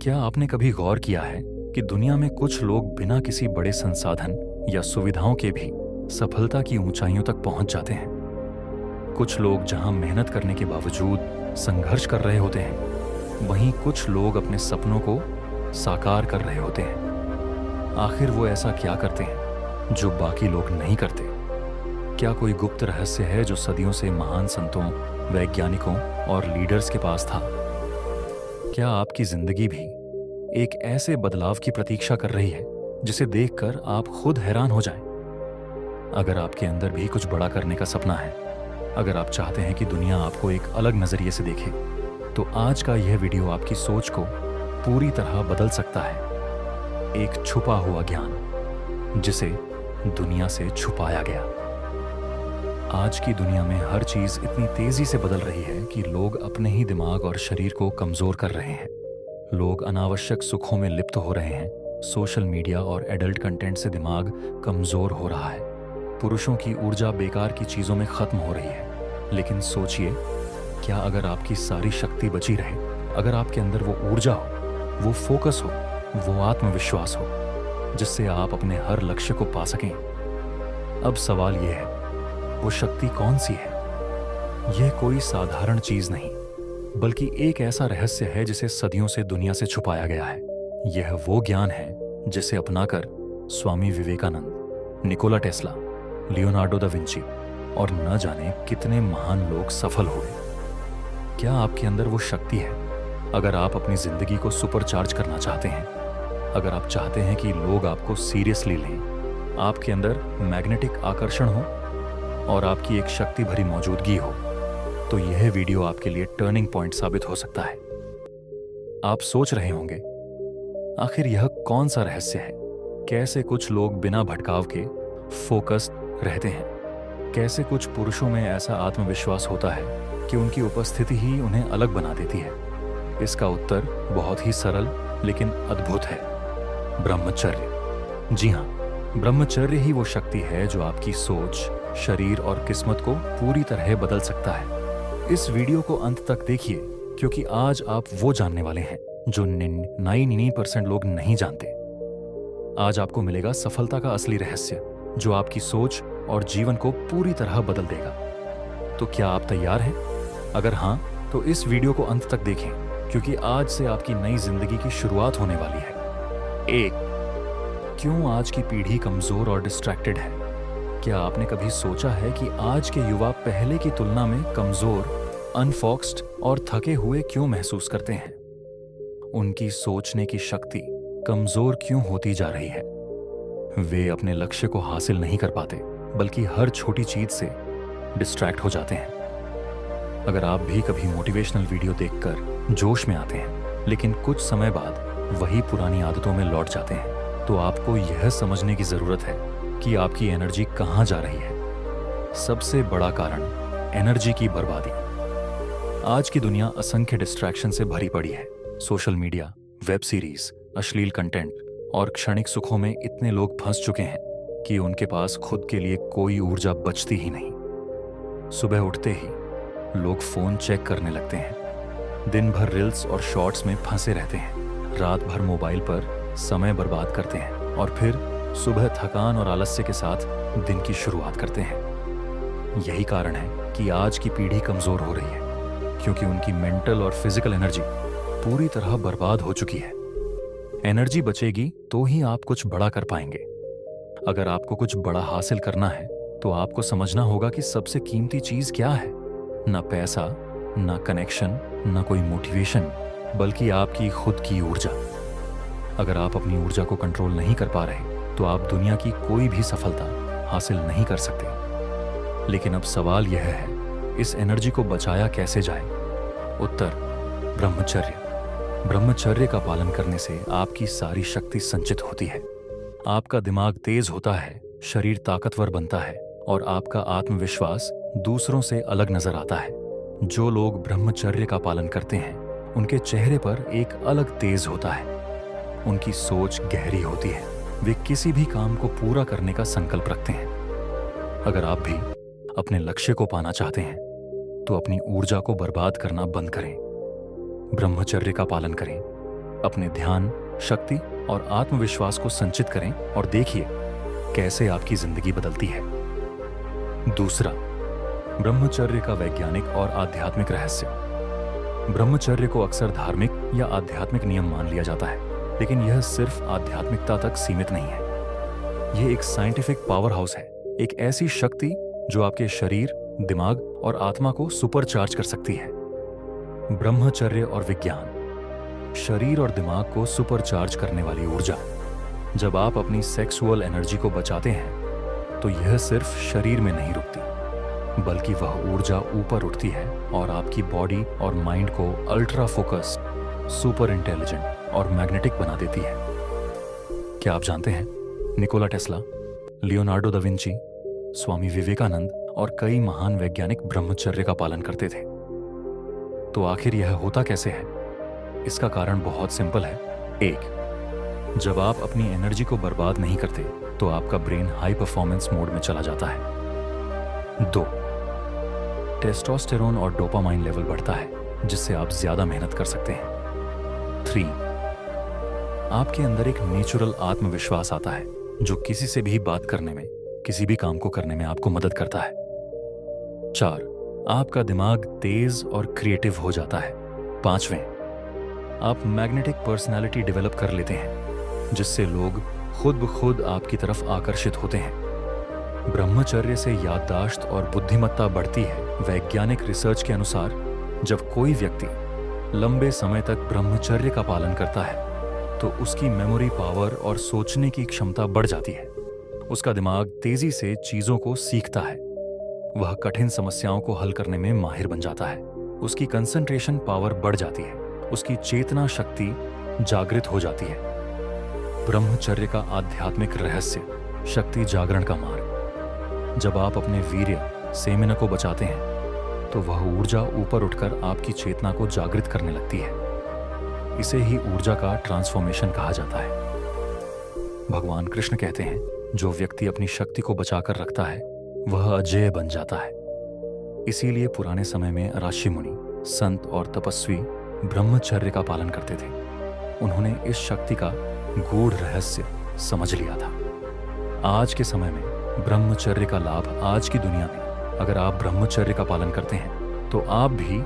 क्या आपने कभी गौर किया है कि दुनिया में कुछ लोग बिना किसी बड़े संसाधन या सुविधाओं के भी सफलता की ऊंचाइयों तक पहुंच जाते हैं? कुछ लोग जहां मेहनत करने के बावजूद संघर्ष कर रहे होते हैं, वहीं कुछ लोग अपने सपनों को साकार कर रहे होते हैं। आखिर वो ऐसा क्या करते हैं जो बाकी लोग नहीं करते? क्या कोई गुप्त रहस्य है जो सदियों से महान संतों, वैज्ञानिकों और लीडर्स के पास था? क्या आपकी जिंदगी भी एक ऐसे बदलाव की प्रतीक्षा कर रही है जिसे देखकर आप खुद हैरान हो जाएं? अगर आपके अंदर भी कुछ बड़ा करने का सपना है, अगर आप चाहते हैं कि दुनिया आपको एक अलग नजरिए से देखे, तो आज का यह वीडियो आपकी सोच को पूरी तरह बदल सकता है। एक छुपा हुआ ज्ञान जिसे दुनिया से छुपाया गया। आज की दुनिया में हर चीज इतनी तेजी से बदल रही है कि लोग अपने ही दिमाग और शरीर को कमजोर कर रहे हैं। लोग अनावश्यक सुखों में लिप्त हो रहे हैं। सोशल मीडिया और एडल्ट कंटेंट से दिमाग कमजोर हो रहा है। पुरुषों की ऊर्जा बेकार की चीजों में खत्म हो रही है। लेकिन सोचिए, क्या अगर आपकी सारी शक्ति बची रहे, अगर आपके अंदर वो ऊर्जा हो, वो फोकस हो, वो आत्मविश्वास हो, जिससे आप अपने हर लक्ष्य को पा सकें? अब सवाल यह है, वो शक्ति कौन सी है? यह कोई साधारण चीज नहीं, बल्कि एक ऐसा रहस्य है जिसे सदियों से दुनिया से छुपाया गया है। यह वो ज्ञान है जिसे अपनाकर Swami Vivekananda, Nikola Tesla, Leonardo da Vinci और न जाने कितने महान लोग सफल हुए। क्या आपके अंदर वो शक्ति है? अगर आप अपनी जिंदगी को सुपरचार्ज करना चाहते हैं, अगर आप चाहते हैं कि लोग आपको सीरियसली लें, आपके अंदर मैग्नेटिक आकर्षण हो और आपकी एक शक्ति भरी मौजूदगी हो, तो यह वीडियो आपके लिए टर्निंग पॉइंट साबित हो सकता है। आप सोच रहे होंगे, आखिर यह कौन सा रहस्य है? कैसे कुछ लोग बिना भटकाव के फोकस्ड रहते हैं? कैसे कुछ पुरुषों में ऐसा आत्मविश्वास होता है कि उनकी उपस्थिति ही उन्हें अलग बना देती है? इसका उत्तर बहुत ही सरल लेकिन अद्भुत है। ब्रह्मचर्य। जी हाँ, ब्रह्मचर्य ही वो शक्ति है जो आपकी सोच, शरीर और किस्मत को पूरी तरह बदल सकता है। इस वीडियो को अंत तक देखिए, क्योंकि आज आप वो जानने वाले हैं जो 99% लोग नहीं जानते। आज आपको मिलेगा सफलता का असली रहस्य, जो आपकी सोच और जीवन को पूरी तरह बदल देगा। तो क्या आप तैयार हैं? अगर हाँ, तो इस वीडियो को अंत तक देखें, क्योंकि आज से आपकी नई जिंदगी की शुरुआत होने वाली है। 1. क्यों आज की पीढ़ी कमजोर और डिस्ट्रैक्टेड है? क्या आपने कभी सोचा है कि आज के युवा पहले की तुलना में कमजोर, अनफोकस्ड और थके हुए क्यों महसूस करते हैं? उनकी सोचने की शक्ति कमजोर क्यों होती जा रही है? वे अपने लक्ष्य को हासिल नहीं कर पाते, बल्कि हर छोटी चीज से डिस्ट्रैक्ट हो जाते हैं। अगर आप भी कभी मोटिवेशनल वीडियो देखकर जोश में आते हैं, लेकिन कुछ समय बाद वही पुरानी आदतों में लौट जाते हैं, तो आपको यह समझने की जरूरत है कि आपकी एनर्जी कहां जा रही है। सबसे बड़ा कारण एनर्जी की बर्बादी। आज की दुनिया असंख्य डिस्ट्रैक्शन से भरी पड़ी है। सोशल मीडिया, वेब सीरीज, अश्लील कंटेंट और क्षणिक सुखों में इतने लोग फंस चुके हैं कि उनके पास खुद के लिए कोई ऊर्जा बचती ही नहीं। सुबह उठते ही लोग फोन चेक करने लगते हैं, दिन भर रील्स और शॉर्ट्स में फंसे रहते हैं, रात भर मोबाइल पर समय बर्बाद करते हैं और फिर सुबह थकान और आलस्य के साथ दिन की शुरुआत करते हैं। यही कारण है कि आज की पीढ़ी कमजोर हो रही है, क्योंकि उनकी मेंटल और फिजिकल एनर्जी पूरी तरह बर्बाद हो चुकी है। एनर्जी बचेगी तो ही आप कुछ बड़ा कर पाएंगे। अगर आपको कुछ बड़ा हासिल करना है, तो आपको समझना होगा कि सबसे कीमती चीज क्या है। ना पैसा, ना कनेक्शन, ना कोई मोटिवेशन, बल्कि आपकी खुद की ऊर्जा। अगर आप अपनी ऊर्जा को कंट्रोल नहीं कर पा रहे, तो आप दुनिया की कोई भी सफलता हासिल नहीं कर सकते। लेकिन अब सवाल यह है, इस एनर्जी को बचाया कैसे जाए? उत्तर, ब्रह्मचर्य। ब्रह्मचर्य का पालन करने से आपकी सारी शक्ति संचित होती है। आपका दिमाग तेज होता है, शरीर ताकतवर बनता है और आपका आत्मविश्वास दूसरों से अलग नजर आता है। जो लोग ब्रह्मचर्य का पालन करते हैं, उनके चेहरे पर एक अलग तेज होता है। उनकी सोच गहरी होती है। वे किसी भी काम को पूरा करने का संकल्प रखते हैं। अगर आप भी अपने लक्ष्य को पाना चाहते हैं, तो अपनी ऊर्जा को बर्बाद करना बंद करें, ब्रह्मचर्य का पालन करें अपने ध्यान, शक्ति और आत्मविश्वास को संचित करें और देखिए कैसे आपकी जिंदगी बदलती है। दूसरा, ब्रह्मचर्य का वैज्ञानिक और आध्यात्मिक रहस्य। ब्रह्मचर्य को अक्सर धार्मिक या आध्यात्मिक नियम मान लिया जाता है, लेकिन यह सिर्फ आध्यात्मिकता तक सीमित नहीं है। यह एक साइंटिफिक पावर हाउस है, एक ऐसी शक्ति जो आपके शरीर, दिमाग और आत्मा को सुपरचार्ज कर सकती है। ब्रह्मचर्य और विज्ञान। शरीर और दिमाग को सुपरचार्ज करने वाली ऊर्जा। जब आप अपनी सेक्सुअल एनर्जी को बचाते हैं तो यह सिर्फ शरीर में नहीं रुकती, बल्कि वह ऊर्जा ऊपर उठती है और आपकी बॉडी और माइंड को अल्ट्रा फोकस्ड, सुपर इंटेलिजेंट और मैग्नेटिक बना देती है। क्या आप जानते हैं, Nikola Tesla, Leonardo da Vinci, Swami Vivekananda और कई महान वैज्ञानिक ब्रह्मचर्य का पालन करते थे। तो आखिर यह होता कैसे है? इसका कारण बहुत सिंपल है। 1. जब आप अपनी एनर्जी को बर्बाद नहीं करते तो आपका ब्रेन हाई परफॉर्मेंस मोड में चला जाता है। 2. टेस्टोस्टेरोन और डोपामाइन लेवल बढ़ता है, जिससे आप ज्यादा मेहनत कर सकते हैं। 3. आपके अंदर एक नेचुरल आत्मविश्वास आता है जो किसी से भी बात करने में, किसी भी काम को करने में आपको मदद करता है। 4. आपका दिमाग तेज और क्रिएटिव हो जाता है। 5वें, आप मैग्नेटिक पर्सनालिटी डेवलप कर लेते हैं, जिससे लोग खुद ब खुद आपकी तरफ आकर्षित होते हैं। ब्रह्मचर्य से याददाश्त और बुद्धिमत्ता बढ़ती है। वैज्ञानिक रिसर्च के अनुसार जब कोई व्यक्ति लंबे समय तक ब्रह्मचर्य का पालन करता है तो उसकी मेमोरी पावर और सोचने की क्षमता बढ़ जाती है। उसका दिमाग तेजी से चीजों को सीखता है। वह कठिन समस्याओं को हल करने में माहिर बन जाता है। उसकी कंसंट्रेशन पावर बढ़ जाती है। उसकी चेतना शक्ति जागृत हो जाती है। ब्रह्मचर्य का आध्यात्मिक रहस्य, शक्ति जागरण का मार्ग। जब आप अपने वीर्य, सेमिना को बचाते हैं तो वह ऊर्जा ऊपर उठकर आपकी चेतना को जागृत करने लगती है। इसे ही ऊर्जा का ट्रांसफॉर्मेशन कहा जाता है। भगवान कृष्ण कहते हैं, जो व्यक्ति अपनी शक्ति को बचाकर रखता है वह अजेय बन जाता है। इसीलिए पुराने समय में ऋषि मुनि, संत और तपस्वी ब्रह्मचर्य का पालन करते थे। उन्होंने इस शक्ति का गूढ़ रहस्य समझ लिया था। आज के समय में ब्रह्मचर्य का लाभ, आज की दुनिया में अगर आप ब्रह्मचर्य का पालन करते हैं तो आप भी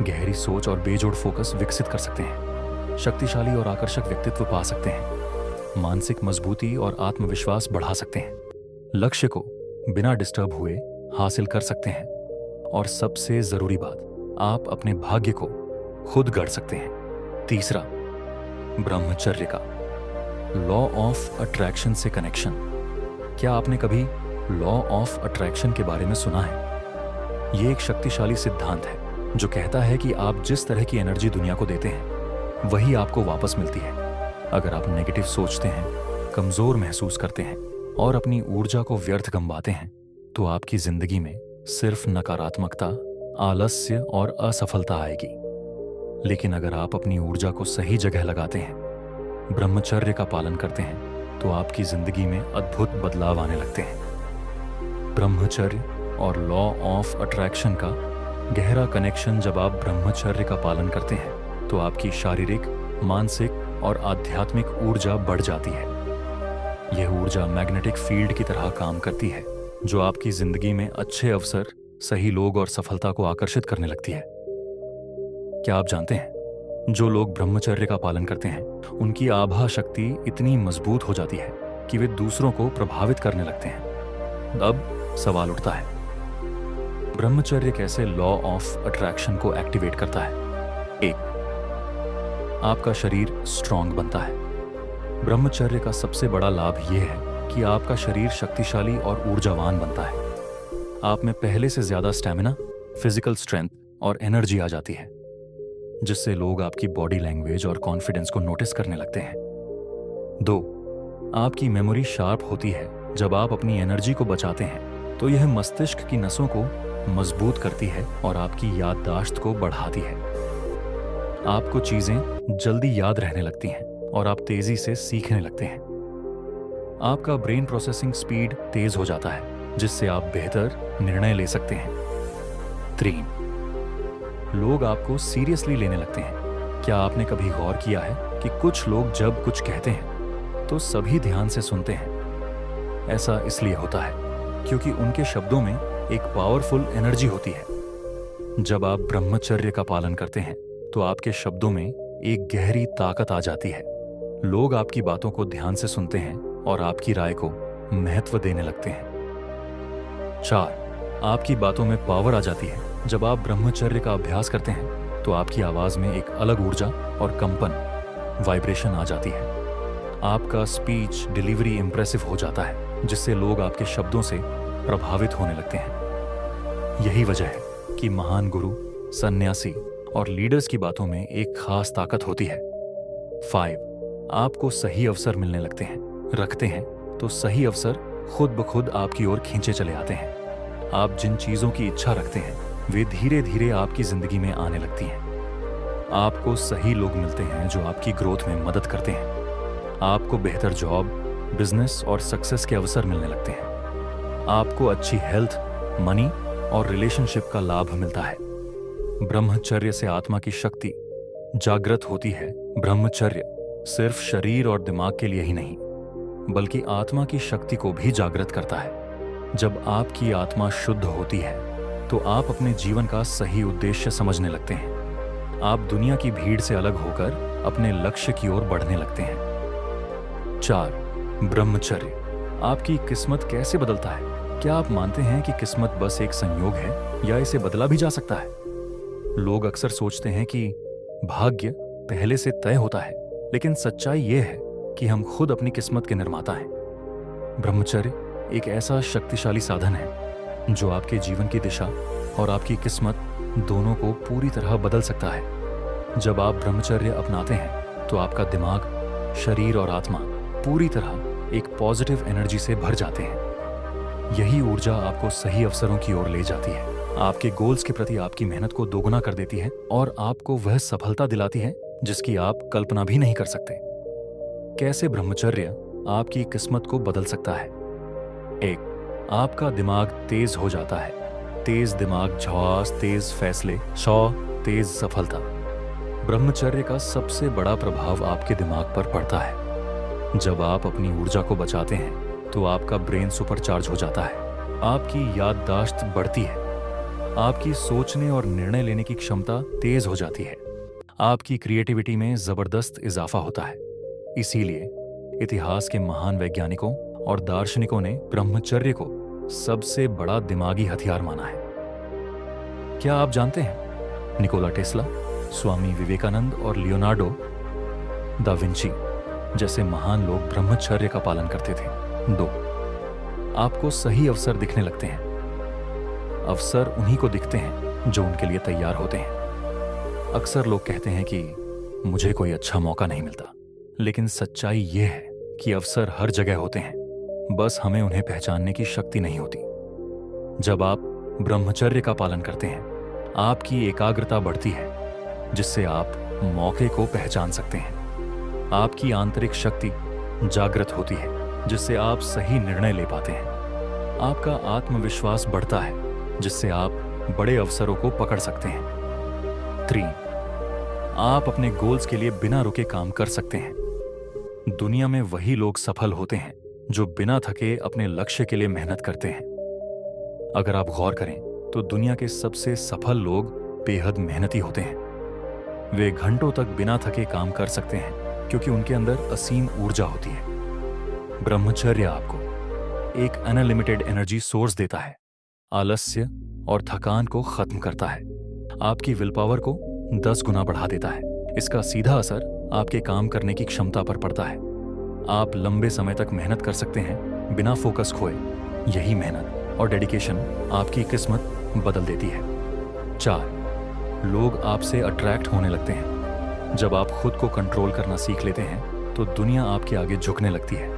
गहरी सोच और बेजोड़ फोकस विकसित कर सकते हैं, शक्तिशाली और आकर्षक व्यक्तित्व पा सकते हैं, मानसिक मजबूती और आत्मविश्वास बढ़ा सकते हैं, लक्ष्य को बिना डिस्टर्ब हुए हासिल कर सकते हैं और सबसे जरूरी बात, आप अपने भाग्य को खुद गढ़ सकते हैं। तीसरा, ब्रह्मचर्य का लॉ ऑफ अट्रैक्शन से कनेक्शन। क्या आपने कभी लॉ ऑफ अट्रैक्शन के बारे में सुना है? यह एक शक्तिशाली सिद्धांत है जो कहता है कि आप जिस तरह की एनर्जी दुनिया को देते हैं वही आपको वापस मिलती है। अगर आप नेगेटिव सोचते हैं, कमजोर महसूस करते हैं और अपनी ऊर्जा को व्यर्थ गंवाते हैं तो आपकी जिंदगी में सिर्फ नकारात्मकता, आलस्य और असफलता आएगी। लेकिन अगर आप अपनी ऊर्जा को सही जगह लगाते हैं, ब्रह्मचर्य का पालन करते हैं तो आपकी जिंदगी में अद्भुत बदलाव आने लगते हैं। ब्रह्मचर्य और लॉ ऑफ अट्रैक्शन का गहरा कनेक्शन। जब आप ब्रह्मचर्य का पालन करते हैं तो आपकी शारीरिक, मानसिक और आध्यात्मिक ऊर्जा बढ़ जाती है। यह ऊर्जा मैग्नेटिक फील्ड की तरह काम करती है जो आपकी जिंदगी में अच्छे अवसर, सही लोग और सफलता को आकर्षित करने लगती है। क्या आप जानते हैं, जो लोग ब्रह्मचर्य का पालन करते हैं उनकी आभा शक्ति इतनी मजबूत हो जाती है कि वे दूसरों को प्रभावित करने लगते हैं। अब सवाल उठता है, ब्रह्मचर्य कैसे लॉ ऑफ अट्रैक्शन को एक्टिवेट करता है? 1. आपका शरीर स्ट्रांग बनता है। ब्रह्मचर्य का सबसे बड़ा लाभ यह है कि आपका शरीर शक्तिशाली और ऊर्जावान बनता है। आप में पहले से ज्यादा स्टैमिना, फिजिकल स्ट्रेंथ और एनर्जी आ जाती है, जिससे लोग आपकी बॉडी लैंग्वेज और कॉन्फिडेंस को नोटिस करने लगते हैं। 2. आपकी मेमोरी शार्प होती है। जब आप अपनी एनर्जी को बचाते हैं तो यह मस्तिष्क की नसों को मजबूत करती है और आपकी याददाश्त को बढ़ाती है। आपको चीजें जल्दी याद रहने लगती हैं और आप तेजी से सीखने लगते हैं। आपका ब्रेन प्रोसेसिंग स्पीड तेज हो जाता है, जिससे आप बेहतर निर्णय ले सकते हैं। 3. लोग आपको सीरियसली लेने लगते हैं। क्या आपने कभी गौर किया है कि कुछ लोग जब कुछ कहते हैं तो सभी ध्यान से सुनते हैं? ऐसा इसलिए होता है क्योंकि उनके शब्दों में एक पावरफुल एनर्जी होती है। जब आप ब्रह्मचर्य का पालन करते हैं तो आपके शब्दों में एक गहरी ताकत आ जाती है। लोग आपकी बातों को ध्यान से सुनते हैं और आपकी राय को महत्व देने लगते हैं। 4. आपकी बातों में पावर आ जाती है। जब आप ब्रह्मचर्य का अभ्यास करते हैं तो आपकी आवाज में एक अलग ऊर्जा और कंपन, वाइब्रेशन आ जाती है। आपका स्पीच डिलीवरी इंप्रेसिव हो जाता है, जिससे लोग आपके शब्दों से प्रभावित होने लगते हैं। यही वजह है कि महान गुरु, सन्यासी और लीडर्स की बातों में एक खास ताकत होती है। 5. आपको सही अवसर मिलने रखते हैं तो सही अवसर खुद ब खुद आपकी ओर खींचे चले आते हैं। आप जिन चीजों की इच्छा रखते हैं वे धीरे धीरे आपकी जिंदगी में आने लगती हैं। आपको सही लोग मिलते हैं जो आपकी ग्रोथ में मदद करते हैं। आपको बेहतर जॉब, बिजनेस और सक्सेस के अवसर मिलने लगते हैं। आपको अच्छी हेल्थ, मनी और रिलेशनशिप का लाभ मिलता है। ब्रह्मचर्य से आत्मा की शक्ति जागृत होती है। ब्रह्मचर्य सिर्फ शरीर और दिमाग के लिए ही नहीं, बल्कि आत्मा की शक्ति को भी जागृत करता है। जब आपकी आत्मा शुद्ध होती है तो आप अपने जीवन का सही उद्देश्य समझने लगते हैं। आप दुनिया की भीड़ से अलग होकर अपने लक्ष्य की ओर बढ़ने लगते हैं। 4. ब्रह्मचर्य आपकी किस्मत कैसे बदलता है? क्या आप मानते हैं कि किस्मत बस एक संयोग है या इसे बदला भी जा सकता है? लोग अक्सर सोचते हैं कि भाग्य पहले से तय होता है, लेकिन सच्चाई यह है कि हम खुद अपनी किस्मत के निर्माता हैं। ब्रह्मचर्य एक ऐसा शक्तिशाली साधन है जो आपके जीवन की दिशा और आपकी किस्मत दोनों को पूरी तरह बदल सकता है। जब आप ब्रह्मचर्य अपनाते हैं तो आपका दिमाग, शरीर और आत्मा पूरी तरह एक पॉजिटिव एनर्जी से भर जाते हैं। यही ऊर्जा आपको सही अवसरों की ओर ले जाती है, आपके गोल्स के प्रति आपकी मेहनत को दोगुना कर देती है और आपको वह सफलता दिलाती है जिसकी आप कल्पना भी नहीं कर सकते। कैसे ब्रह्मचर्य आपकी किस्मत को बदल सकता है? 1. आपका दिमाग तेज हो जाता है। तेज दिमाग, झवास, तेज फैसले, 100 तेज सफलता। ब्रह्मचर्य का सबसे बड़ा प्रभाव आपके दिमाग पर पड़ता है। जब आप अपनी ऊर्जा को बचाते हैं तो आपका ब्रेन सुपरचार्ज हो जाता है। आपकी याददाश्त बढ़ती है। आपकी सोचने और निर्णय लेने की क्षमता तेज हो जाती है। आपकी क्रिएटिविटी में जबरदस्त इजाफा होता है। इसीलिए इतिहास के महान वैज्ञानिकों और दार्शनिकों ने ब्रह्मचर्य को सबसे बड़ा दिमागी हथियार माना है। क्या आप जानते हैं निकोला टेस्ला, स्वामी विवेकानंद और लियोनार्डो दा विंची जैसे महान लोग ब्रह्मचर्य का पालन करते थे। 2. आपको सही अवसर दिखने लगते हैं। अवसर उन्हीं को दिखते हैं जो उनके लिए तैयार होते हैं। अक्सर लोग कहते हैं कि मुझे कोई अच्छा मौका नहीं मिलता, लेकिन सच्चाई यह है कि अवसर हर जगह होते हैं, बस हमें उन्हें पहचानने की शक्ति नहीं होती। जब आप ब्रह्मचर्य का पालन करते हैं, आपकी एकाग्रता बढ़ती है, जिससे आप मौके को पहचान सकते हैं। आपकी आंतरिक शक्ति जागृत होती है, जिससे आप सही निर्णय ले पाते हैं। आपका आत्मविश्वास बढ़ता है, जिससे आप बड़े अवसरों को पकड़ सकते हैं। 3. आप अपने गोल्स के लिए बिना रुके काम कर सकते हैं। दुनिया में वही लोग सफल होते हैं जो बिना थके अपने लक्ष्य के लिए मेहनत करते हैं। अगर आप गौर करें तो दुनिया के सबसे सफल लोग बेहद मेहनती होते हैं। वे घंटों तक बिना थके काम कर सकते हैं क्योंकि उनके अंदर असीम ऊर्जा होती है। ब्रह्मचर्य आपको एक अनलिमिटेड एनर्जी सोर्स देता है, आलस्य और थकान को खत्म करता है, आपकी विल पावर को 10 गुना बढ़ा देता है। इसका सीधा असर आपके काम करने की क्षमता पर पड़ता है। आप लंबे समय तक मेहनत कर सकते हैं बिना फोकस खोए। यही मेहनत और डेडिकेशन आपकी किस्मत बदल देती है। 4. लोग आपसे अट्रैक्ट होने लगते हैं। जब आप खुद को कंट्रोल करना सीख लेते हैं तो दुनिया आपके आगे झुकने लगती है।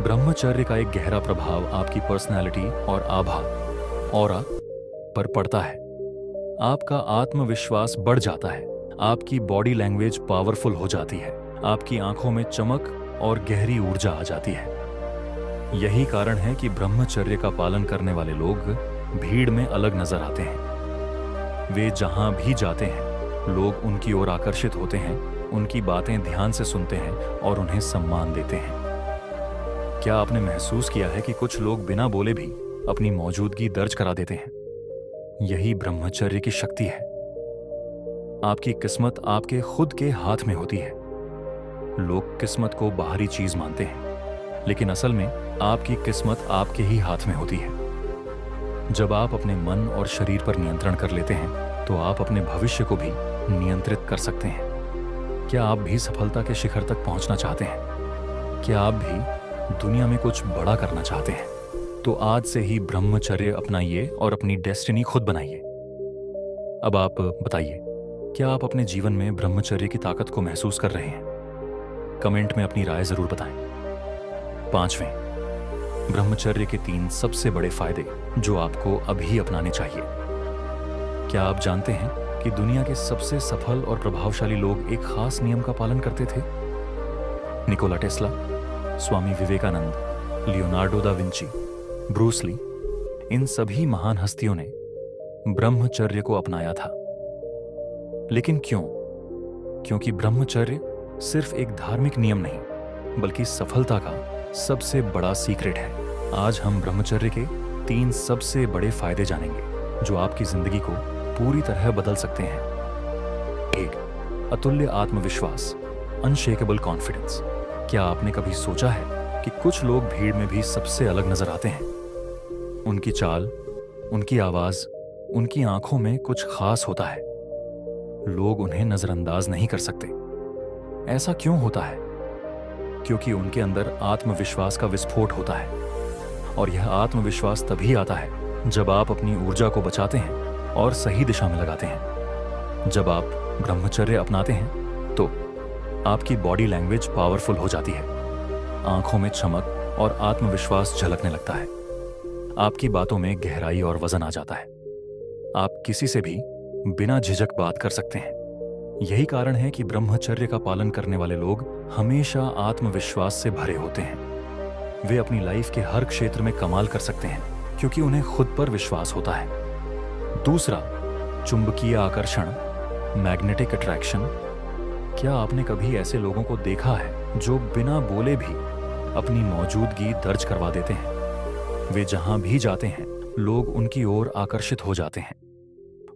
ब्रह्मचर्य का एक गहरा प्रभाव आपकी पर्सनैलिटी और आभा, ऑरा पर पड़ता है। आपका आत्मविश्वास बढ़ जाता है, आपकी बॉडी लैंग्वेज पावरफुल हो जाती है, आपकी आंखों में चमक और गहरी ऊर्जा आ जाती है। यही कारण है कि ब्रह्मचर्य का पालन करने वाले लोग भीड़ में अलग नजर आते हैं। वे जहां भी जाते हैं लोग उनकी ओर आकर्षित होते हैं, उनकी बातें ध्यान से सुनते हैं और उन्हें सम्मान देते हैं। क्या आपने महसूस किया है कि कुछ लोग बिना बोले भी अपनी मौजूदगी दर्ज करा देते हैं? यही ब्रह्मचर्य की शक्ति है। आपकी किस्मत आपके खुद के हाथ में होती है। लोग किस्मत को बाहरी चीज मानते हैं, लेकिन असल में आपकी किस्मत आपके ही हाथ में होती है। जब आप अपने मन और शरीर पर नियंत्रण कर लेते हैं, तो आप अपने भविष्य को भी नियंत्रित कर सकते हैं। क्या आप भी सफलता के शिखर तक पहुंचना चाहते हैं? क्या आप भी दुनिया में कुछ बड़ा करना चाहते हैं? तो आज से ही ब्रह्मचर्य अपनाइए और अपनी डेस्टिनी खुद बनाइए। अब आप बताइए, क्या आप अपने जीवन में ब्रह्मचर्य की ताकत को महसूस कर रहे हैं? कमेंट में अपनी राय जरूर बताएं। 5वें, ब्रह्मचर्य के 3 सबसे बड़े फायदे जो आपको अभी अपनाने चाहिए। क्या आप जानते हैं कि दुनिया के सबसे सफल और प्रभावशाली लोग एक खास नियम का पालन करते थे? Nikola Tesla, Swami Vivekananda, Leonardo da Vinci, Bruce Lee, इन सभी महान हस्तियों ने ब्रह्मचर्य को अपनाया था। लेकिन क्यों? क्योंकि ब्रह्मचर्य सिर्फ एक धार्मिक नियम नहीं, बल्कि सफलता का सबसे बड़ा सीक्रेट है। आज हम ब्रह्मचर्य के 3 सबसे बड़े फायदे जानेंगे जो आपकी जिंदगी को पूरी तरह बदल सकते हैं। 1, अतुल्य आत्मविश्वास, अनशेकेबल कॉन्फिडेंस। क्या आपने कभी सोचा है कि कुछ लोग भीड़ में भी सबसे अलग नजर आते हैं? उनकी चाल, उनकी आवाज, उनकी आंखों में कुछ खास होता है। लोग उन्हें नजरअंदाज नहीं कर सकते। ऐसा क्यों होता है? क्योंकि उनके अंदर आत्मविश्वास का विस्फोट होता है। और यह आत्मविश्वास तभी आता है जब आप अपनी ऊर्जा को बचाते हैं और सही दिशा में लगाते हैं। जब आप ब्रह्मचर्य अपनाते हैं तो आपकी बॉडी लैंग्वेज पावरफुल हो जाती है। आंखों में चमक और आत्मविश्वास झलकने लगता है। आपकी बातों में गहराई और वजन आ जाता है। आप किसी से भी बिना झिझक बात कर सकते हैं। यही कारण है कि ब्रह्मचर्य का पालन करने वाले लोग हमेशा आत्मविश्वास से भरे होते हैं। वे अपनी लाइफ के हर क्षेत्र में कमाल कर सकते हैं क्योंकि उन्हें खुद पर विश्वास होता है। दूसरा, चुंबकीय आकर्षण, मैग्नेटिक अट्रैक्शन। क्या आपने कभी ऐसे लोगों को देखा है जो बिना बोले भी अपनी मौजूदगी दर्ज करवा देते हैं? वे जहां भी जाते हैं, लोग उनकी ओर आकर्षित हो जाते हैं।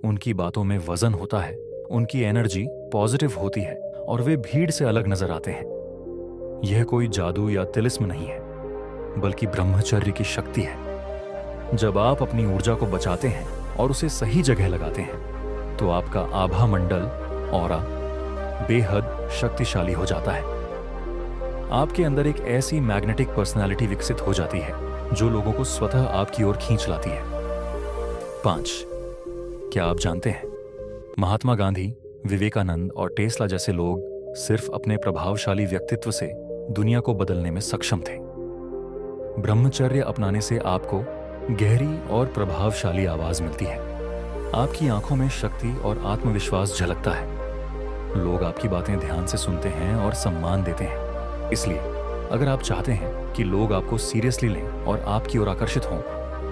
उनकी बातों में वजन होता है, उनकी एनर्जी पॉजिटिव होती है और वे भीड़ से अलग नजर आते हैं। यह कोई जादू या तिलिस्म नहीं है, बल्कि ब्रह्मचर्य की शक्ति है। जब आप अपनी ऊर्जा को बचाते हैं और उसे सही जगह लगाते हैं, तो आपका आभा मंडल, ऑरा, बेहद शक्तिशाली हो जाता है। आपके अंदर एक ऐसी मैग्नेटिक पर्सनालिटी विकसित हो जाती है जो लोगों को स्वतः आपकी ओर खींच लाती है। 5, क्या आप जानते हैं, महात्मा गांधी, विवेकानंद और टेस्ला जैसे लोग सिर्फ अपने प्रभावशाली व्यक्तित्व से दुनिया को बदलने में सक्षम थे। ब्रह्मचर्य अपनाने से आपको गहरी और प्रभावशाली आवाज मिलती है। आपकी आंखों में शक्ति और आत्मविश्वास झलकता है। लोग आपकी बातें ध्यान से सुनते हैं और सम्मान देते हैं। इसलिए अगर आप चाहते हैं कि लोग आपको सीरियसली लें और आपकी ओर आकर्षित हों,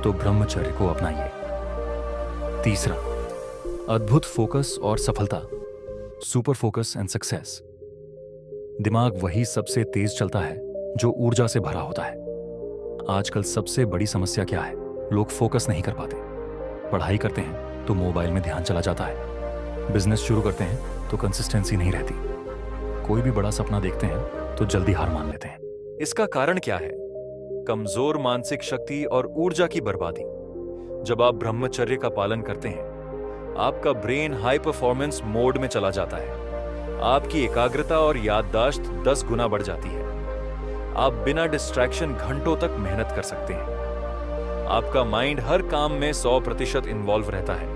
तो ब्रह्मचर्य को अपनाइए। तीसरा, अद्भुत फोकस और सफलता, सुपर फोकस एंड सक्सेस। दिमाग वही सबसे तेज चलता है जो ऊर्जा से भरा होता है। आजकल सबसे बड़ी समस्या क्या है? लोग फोकस नहीं कर पाते। पढ़ाई करते हैं तो मोबाइल में ध्यान चला जाता है। बिजनेस शुरू करते हैं तो कंसिस्टेंसी नहीं रहती। कोई भी बड़ा सपना देखते हैं तो जल्दी हार मान लेते हैं। इसका कारण क्या है? कमजोर मानसिक शक्ति और ऊर्जा की बर्बादी। जब आप ब्रह्मचर्य का पालन करते हैं, आपका ब्रेन हाई परफॉर्मेंस मोड में चला जाता है। आपकी एकाग्रता और याददाश्त 10 गुना बढ़ जाती है। आप बिना डिस्ट्रैक्शन घंटों तक मेहनत कर सकते हैं। आपका माइंड हर काम में 100% इन्वॉल्व रहता है।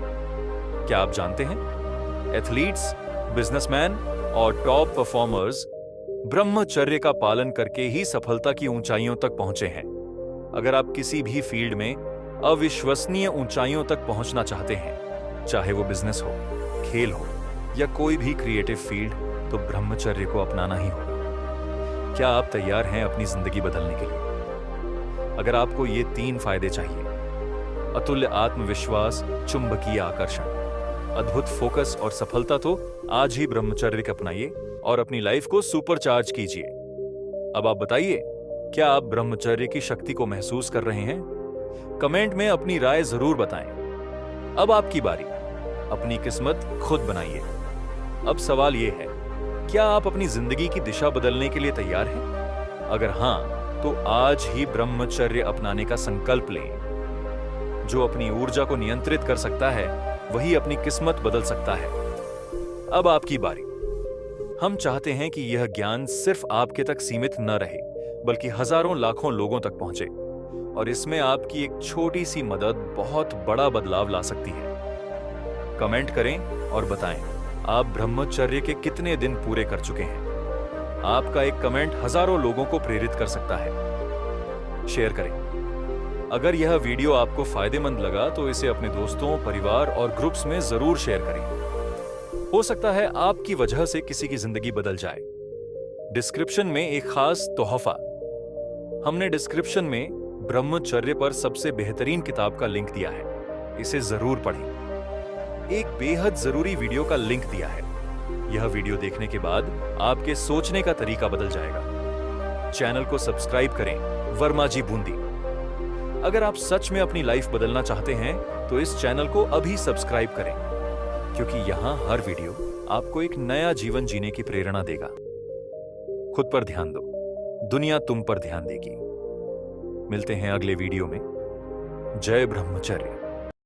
क्या आप जानते हैं, एथलीट्स, बिजनेसमैन और टॉप परफॉर्मर्स ब्रह्मचर्य का पालन करके ही सफलता की ऊंचाइयों तक पहुंचे हैं। अगर आप किसी भी फील्ड में अविश्वसनीय ऊंचाइयों तक पहुंचना चाहते हैं, चाहे वो बिजनेस हो, खेल हो या कोई भी क्रिएटिव फील्ड, तो ब्रह्मचर्य को अपनाना ही होगा। क्या आप तैयार हैं अपनी जिंदगी बदलने के लिए? अगर आपको ये 3 फायदे चाहिए, अतुल्य आत्मविश्वास, चुंबकीय आकर्षण अद्भुत फोकस और सफलता तो आज ही ब्रह्मचर्य को अपनाइए और अपनी लाइफ को सुपरचार्ज कीजिए। अब आप बताइए, क्या आप ब्रह्मचर्य की शक्ति को महसूस कर रहे हैं? कमेंट में अपनी राय जरूर बताएं। अब आपकी बारी, अपनी किस्मत खुद बनाइए। अब सवाल यह है, क्या आप अपनी जिंदगी की दिशा बदलने के लिए तैयार हैं? अगर हां, तो आज ही ब्रह्मचर्य अपनाने का संकल्प लें। जो अपनी ऊर्जा को नियंत्रित कर सकता है, वही अपनी किस्मत बदल सकता है। अब आपकी बारी। हम चाहते हैं कि यह ज्ञान सिर्फ आपके तक सीमित न रहे, बल्कि हजारों लाखों लोगों तक पहुंचे। और इसमें आपकी एक छोटी सी मदद बहुत बड़ा बदलाव ला सकती है। कमेंट करें और बताएं, आप ब्रह्मचर्य के कितने दिन पूरे कर चुके हैं। आपका एक कमेंट हजारों लोगों को प्रेरित कर सकता है। शेयर करें। अगर यह वीडियो आपको फायदेमंद लगा तो इसे अपने दोस्तों, परिवार और ग्रुप्स में जरूर शेयर करें। हो सकता है आपकी वजह से किसी की जिंदगी बदल जाए। डिस्क्रिप्शन में एक खास तोहफा, हमने डिस्क्रिप्शन में ब्रह्मचर्य पर सबसे बेहतरीन किताब का लिंक दिया है, इसे जरूर पढ़ें। एक बेहद जरूरी वीडियो का लिंक दिया है। यह वीडियो देखने के बाद आपके सोचने का तरीका बदल जाएगा। चैनल को सब्सक्राइब करें, वर्मा जी बूंदी। अगर आप सच में अपनी लाइफ बदलना चाहते हैं तो इस चैनल को अभी सब्सक्राइब करें, क्योंकि यहां हर वीडियो आपको एक नया जीवन जीने की प्रेरणा देगा। खुद पर ध्यान दो, दुनिया तुम पर ध्यान देगी। मिलते हैं अगले वीडियो में। जय ब्रह्मचर्य।